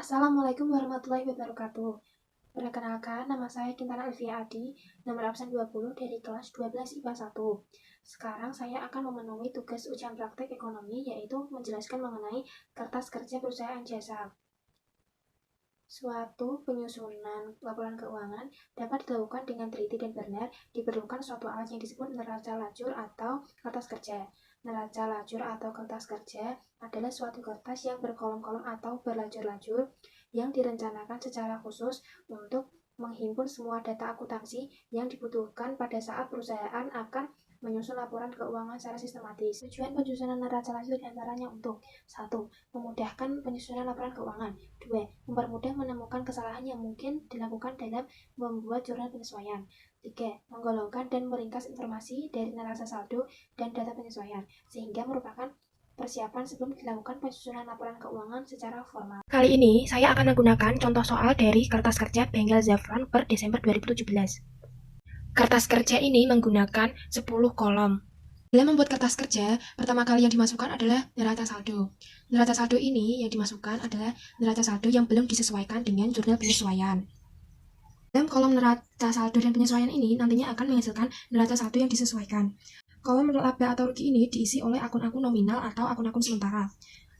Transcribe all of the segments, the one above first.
Assalamualaikum warahmatullahi wabarakatuh. Perkenalkan, nama saya Kintana Elvia Adi, nomor absen 20 dari kelas 12 IPA 1. Sekarang saya akan memenuhi tugas ujian praktek ekonomi, yaitu menjelaskan mengenai kertas kerja perusahaan jasa. Suatu penyusunan laporan keuangan dapat dilakukan dengan teliti dan benar. Diperlukan suatu alat yang disebut neraca lajur atau kertas kerja. Neraca lajur atau kertas kerja adalah suatu kertas yang berkolom-kolom atau berlajur-lajur yang direncanakan secara khusus untuk menghimpun semua data akuntansi yang dibutuhkan pada saat perusahaan akan menyusun laporan keuangan secara sistematis. Tujuan penyusunan neraca lajur diantaranya untuk 1. Memudahkan penyusunan laporan keuangan. 2. Mempermudah menemukan kesalahan yang mungkin dilakukan dalam membuat jurnal penyesuaian. 3. Menggolongkan dan meringkas informasi dari neraca saldo dan data penyesuaian, sehingga merupakan persiapan sebelum dilakukan penyusunan laporan keuangan secara formal. Kali ini, saya akan menggunakan contoh soal dari kertas kerja Bengal Zafran per Desember 2017. Kertas kerja ini menggunakan 10 kolom. Dalam membuat kertas kerja, pertama kali yang dimasukkan adalah neraca saldo. Neraca saldo ini yang dimasukkan adalah neraca saldo yang belum disesuaikan dengan jurnal penyesuaian. Dalam kolom neraca saldo dan penyesuaian ini nantinya akan menghasilkan neraca saldo yang disesuaikan. Kolom laba atau rugi ini diisi oleh akun-akun nominal atau akun-akun sementara.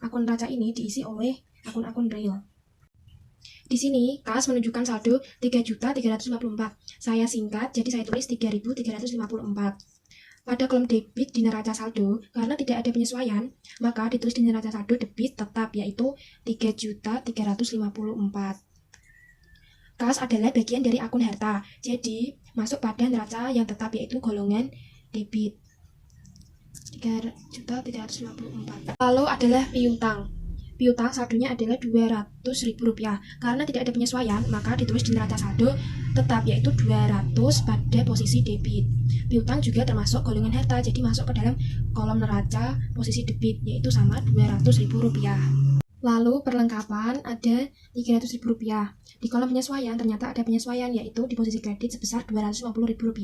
Akun neraca ini diisi oleh akun-akun real. Di sini, kas menunjukkan saldo 3.354. Saya singkat, jadi saya tulis 3.354. Pada kolom debit di neraca saldo, karena tidak ada penyesuaian, maka ditulis di neraca saldo debit tetap, yaitu 3.354. Kas adalah bagian dari akun harta, jadi masuk pada neraca yang tetap, yaitu golongan debit. 3.354. Lalu adalah piutang. Piutang saldonya adalah Rp200.000. Karena tidak ada penyesuaian, maka ditulis di neraca saldo tetap, yaitu 200 pada posisi debit. Piutang juga termasuk golongan harta, jadi masuk ke dalam kolom neraca posisi debit, yaitu sama Rp200.000. Lalu perlengkapan ada Rp300.000. Di kolom penyesuaian ternyata ada penyesuaian, yaitu di posisi kredit sebesar Rp250.000.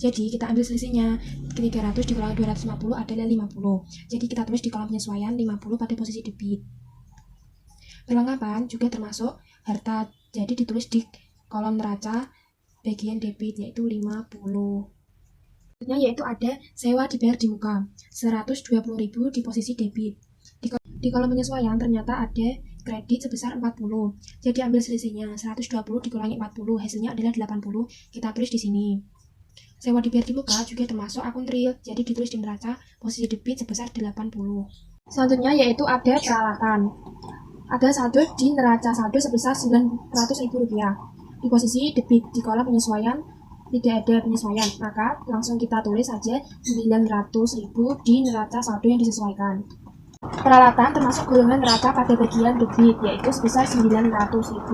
Jadi kita ambil selisihnya, 300 dikurangi 250 adalah 50. Jadi kita tulis di kolom penyesuaian 50 pada posisi debit. Perlengkapan juga termasuk harta, jadi ditulis di kolom neraca bagian debit, yaitu 50. Selanjutnya yaitu ada sewa dibayar di muka, Rp120.000 di posisi debit. Di kolom penyesuaian ternyata ada kredit sebesar 40. Jadi ambil selisihnya, 120 dikurangi 40, hasilnya adalah 80. Kita tulis di sini. Sewa dibayar di muka juga termasuk akun real, jadi ditulis di neraca posisi debit sebesar 80. Selanjutnya yaitu ada peralatan. Ada saldo di neraca saldo sebesar Rp900.000. Di posisi debit di kolom penyesuaian tidak ada penyesuaian, maka langsung kita tulis saja Rp900.000 di neraca saldo yang disesuaikan. Peralatan termasuk golongan neraca pada bagian debit, yaitu sebesar Rp900.000.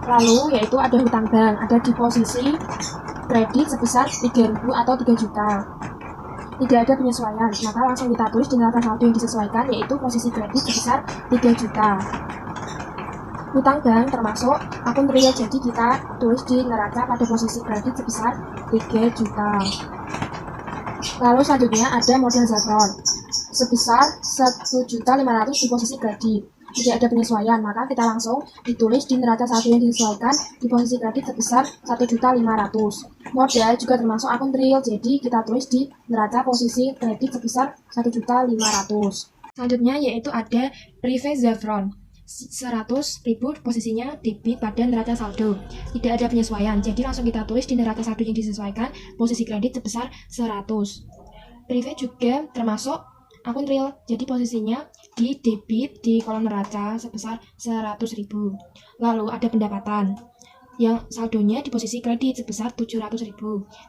Lalu yaitu ada hutang bank, ada di posisi kredit sebesar Rp3.000 atau Rp3.000.000. Tidak ada penyesuaian, maka langsung kita tulis di neraca saldo yang disesuaikan, yaitu posisi kredit sebesar Rp3.000.000. Hutang bank termasuk akun real, jadi kita tulis di neraca pada posisi kredit sebesar Rp3.000.000. Lalu selanjutnya ada modal Zafron sebesar Rp1.500.000 di posisi kredit. Tidak ada penyesuaian, maka kita langsung ditulis di neraca saldo yang disesuaikan di posisi kredit sebesar Rp1.500.000. Modal juga termasuk akun real, jadi kita tulis di neraca posisi kredit sebesar Rp1.500.000. Selanjutnya yaitu ada Privé Zafron, Rp100.000 posisinya debit pada neraca saldo. Tidak ada penyesuaian, jadi langsung kita tulis di neraca saldo yang disesuaikan posisi kredit sebesar 100. Privé juga termasuk akun real, jadi posisinya di debit di kolom neraca sebesar Rp100.000. Lalu ada pendapatan yang saldonya di posisi kredit sebesar Rp700.000.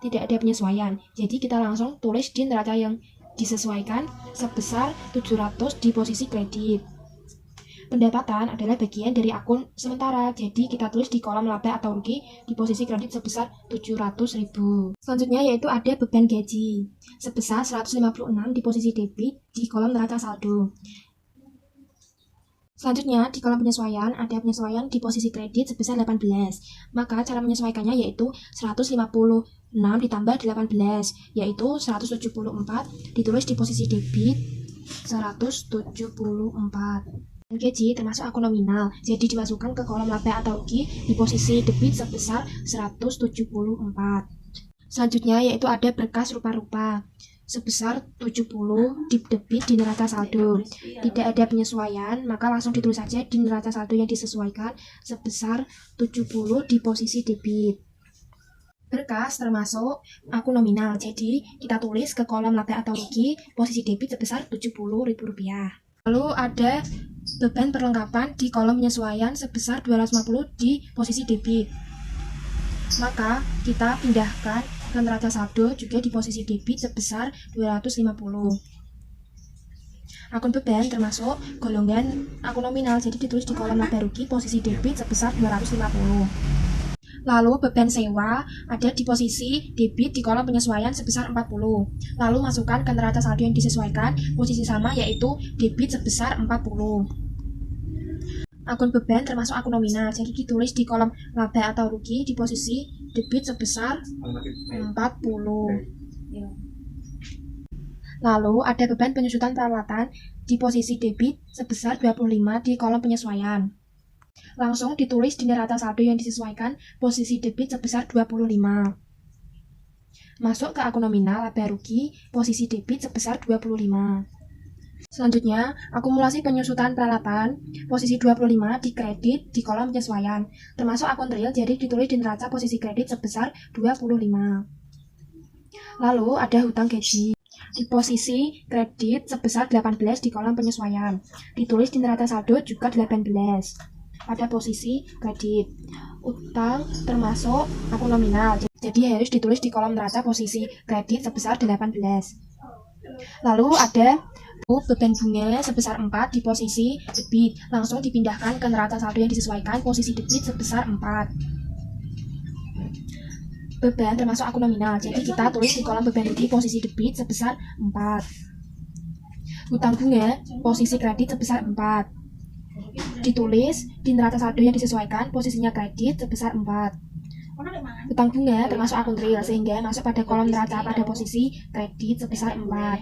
Tidak ada penyesuaian, jadi kita langsung tulis di neraca yang disesuaikan sebesar 700 di posisi kredit. Pendapatan adalah bagian dari akun sementara, jadi kita tulis di kolom laba atau rugi di posisi kredit sebesar Rp700.000. Selanjutnya yaitu ada beban gaji sebesar 156 di posisi debit di kolom neraca saldo. Selanjutnya di kolom penyesuaian ada penyesuaian di posisi kredit sebesar 18. Maka cara menyesuaikannya yaitu 156 ditambah 18, yaitu 174 ditulis di posisi debit 174. gaji termasuk aku nominal, jadi dimasukkan ke kolom laba atau rugi di posisi debit sebesar 174. Selanjutnya yaitu ada berkas rupa-rupa sebesar 70 di debit di neraca saldo. Tidak ada penyesuaian, maka langsung ditulis saja di neraca saldo yang disesuaikan sebesar 70 di posisi debit. Berkas termasuk aku nominal, jadi kita tulis ke kolom laba atau rugi posisi debit sebesar Rp70.000. Lalu ada beban perlengkapan di kolom penyesuaian sebesar 250 di posisi debit. Maka kita pindahkan ke neraca saldo juga di posisi debit sebesar 250. Akun beban termasuk golongan aku nominal, jadi ditulis di kolom laba rugi posisi debit sebesar 250. Lalu beban sewa ada di posisi debit di kolom penyesuaian sebesar 40. Lalu masukkan ke neraca saldo yang disesuaikan posisi sama yaitu debit sebesar 40. Akun beban termasuk akun nominal, jadi ditulis di kolom laba atau rugi di posisi debit sebesar 40. Lalu ada beban penyusutan peralatan di posisi debit sebesar 25 di kolom penyesuaian. Langsung ditulis di neraca saldo yang disesuaikan posisi debit sebesar 25. Masuk ke akun nominal laba rugi posisi debit sebesar 25. Selanjutnya, akumulasi penyusutan peralatan posisi 25 di kredit di kolom penyesuaian, termasuk akun real, jadi ditulis di neraca posisi kredit sebesar 25. Lalu ada hutang gaji di posisi kredit sebesar 18 di kolom penyesuaian, ditulis di neraca saldo juga 18 pada posisi kredit. Utang termasuk akun nominal, jadi harus ditulis di kolom neraca posisi kredit sebesar 18. Lalu ada beban bunga sebesar 4 di posisi debit, langsung dipindahkan ke neraca saldo yang disesuaikan posisi debit sebesar 4. Beban termasuk akun nominal, jadi kita tulis di kolom beban rugi posisi debit sebesar 4. Hutang bunga posisi kredit sebesar 4. Ditulis di neraca saldo yang disesuaikan posisinya kredit sebesar 4. Hutang bunga termasuk akun real, sehingga masuk pada kolom neraca pada posisi kredit sebesar 4.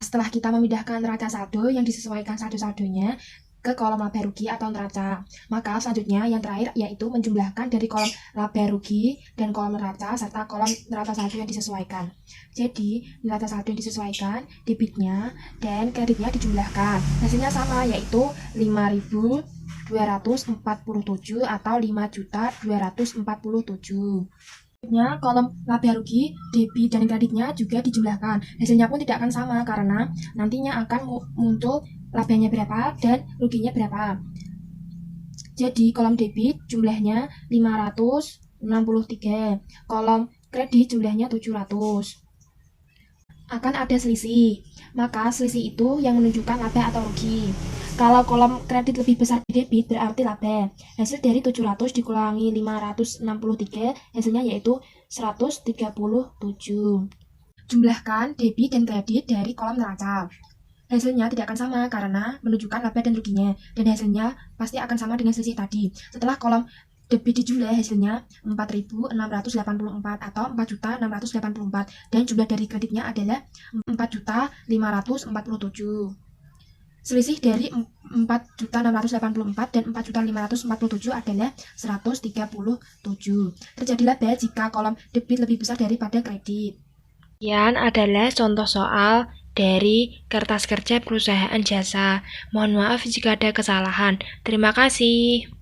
Setelah kita memindahkan neraca saldo yang disesuaikan saldo-saldonya ke kolom laba rugi atau neraca, maka selanjutnya yang terakhir yaitu menjumlahkan dari kolom laba rugi dan kolom neraca serta kolom neraca saldo yang disesuaikan. Jadi neraca saldo yang disesuaikan, debitnya dan kreditnya dijumlahkan, hasilnya sama yaitu 5.247 atau 5.247. Kolom laba rugi, debit dan kreditnya juga dijumlahkan, hasilnya pun tidak akan sama karena nantinya akan muncul labanya berapa dan ruginya berapa. Jadi kolom debit jumlahnya 563, kolom kredit jumlahnya 700. Akan ada selisih, maka selisih itu yang menunjukkan laba atau rugi. Kalau kolom kredit lebih besar dari debit berarti laba. Hasil dari 700 dikurangi 563, hasilnya yaitu 137. Jumlahkan debit dan kredit dari kolom neraca. Hasilnya tidak akan sama karena menunjukkan laba dan ruginya, dan hasilnya pasti akan sama dengan selisih tadi. Setelah kolom debit dijumlah, hasilnya 4.684 atau 4.684, dan jumlah dari kreditnya adalah 4.547. Selisih dari 4.684 dan 4.547 adalah 137. Terjadi laba jika kolom debit lebih besar daripada kredit. Sekian adalah contoh soal dari kertas kerja perusahaan jasa. Mohon maaf jika ada kesalahan. Terima kasih.